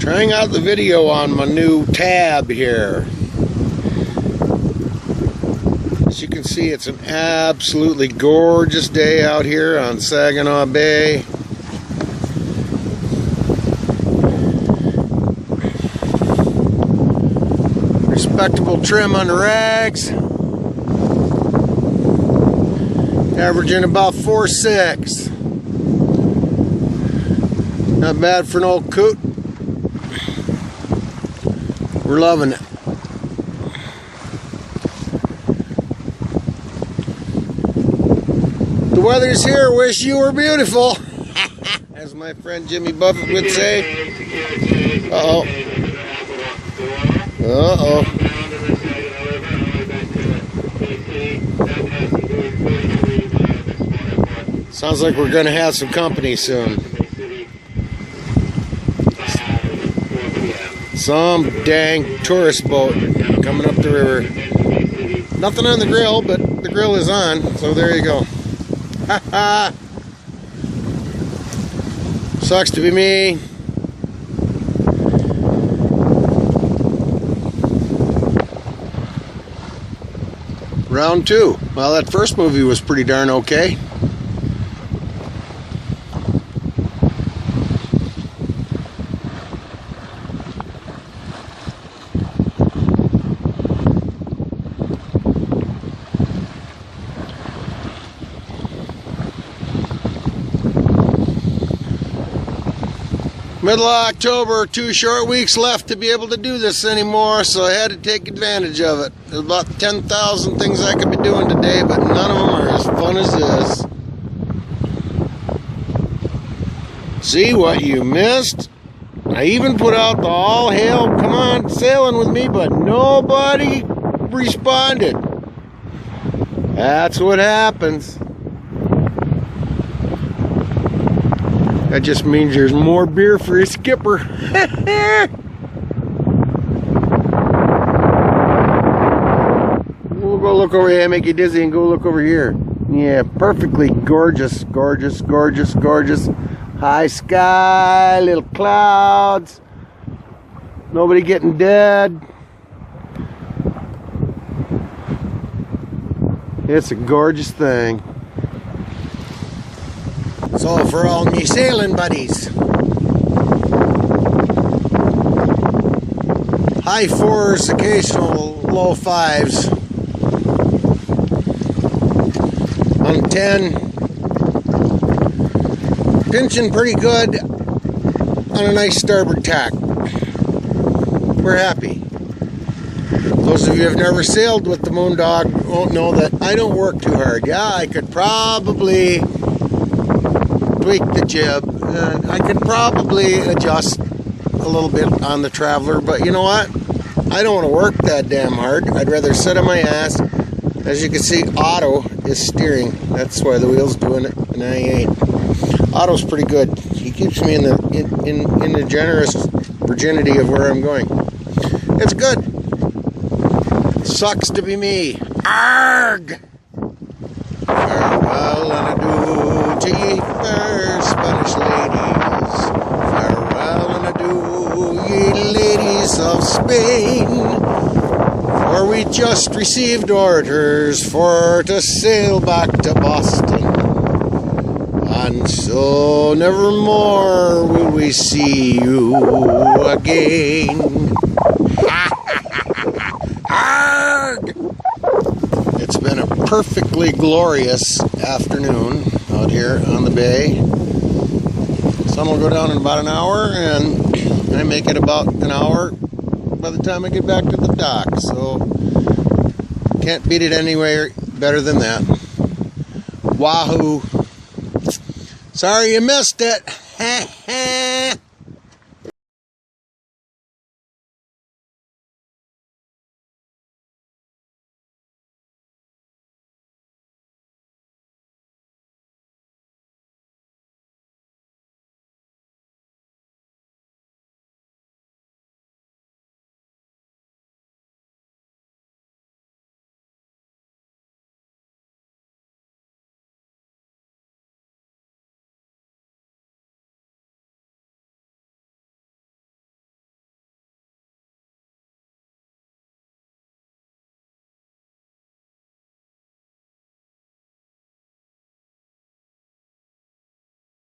Trying out the video on my new tab here. As you can see, it's an absolutely gorgeous day out here on Saginaw Bay. Respectable trim on the rags. Averaging about 4.6. Not bad for an old coot. We're loving it. The weather's here. Wish you were beautiful, as my friend Jimmy Buffett would say. Uh-oh. Uh-oh. Sounds like we're going to have some company soon. Some dang tourist boat coming up the river. Nothing on the grill, but the grill is on, so there you go. Ha ha! Sucks to be me. Round 2. Well, that first movie was pretty darn okay. Middle of October, 2 short weeks left to be able to do this anymore, so I had to take advantage of it. There's about 10,000 things I could be doing today, but none of them are as fun as this. See what you missed? I even put out the all hail, come on, sailing with me, but nobody responded. That's what happens. That just means there's more beer for a skipper. We'll go look over here, make you dizzy, and go look over here. Yeah, perfectly gorgeous, gorgeous, gorgeous, gorgeous. High sky, little clouds. Nobody getting dead. It's a gorgeous thing. So for all me sailing buddies, high 4s, occasional low 5s. On 10, pinching pretty good on a nice starboard tack. We're happy. Those of you who have never sailed with the Moondog won't know that I don't work too hard. Yeah, I could probably tweak the jib, and I could probably adjust a little bit on the Traveler, but you know what? I don't want to work that damn hard. I'd rather sit on my ass. As you can see, Otto is steering. That's why the wheel's doing it, and I ain't. Otto's pretty good. He keeps me in the generous virginity of where I'm going. It's good. Sucks to be me. Arg! Farewell and adieu to ye fair Spanish ladies. Farewell and adieu, ye ladies of Spain. For we just received orders for to sail back to Boston. And so nevermore will we see you again. Arg! It's been a perfectly glorious afternoon out here on the bay. Sun will go down in about an hour, and I make it about an hour by the time I get back to the dock. So can't beat it anywhere better than that. Wahoo! Sorry you missed it.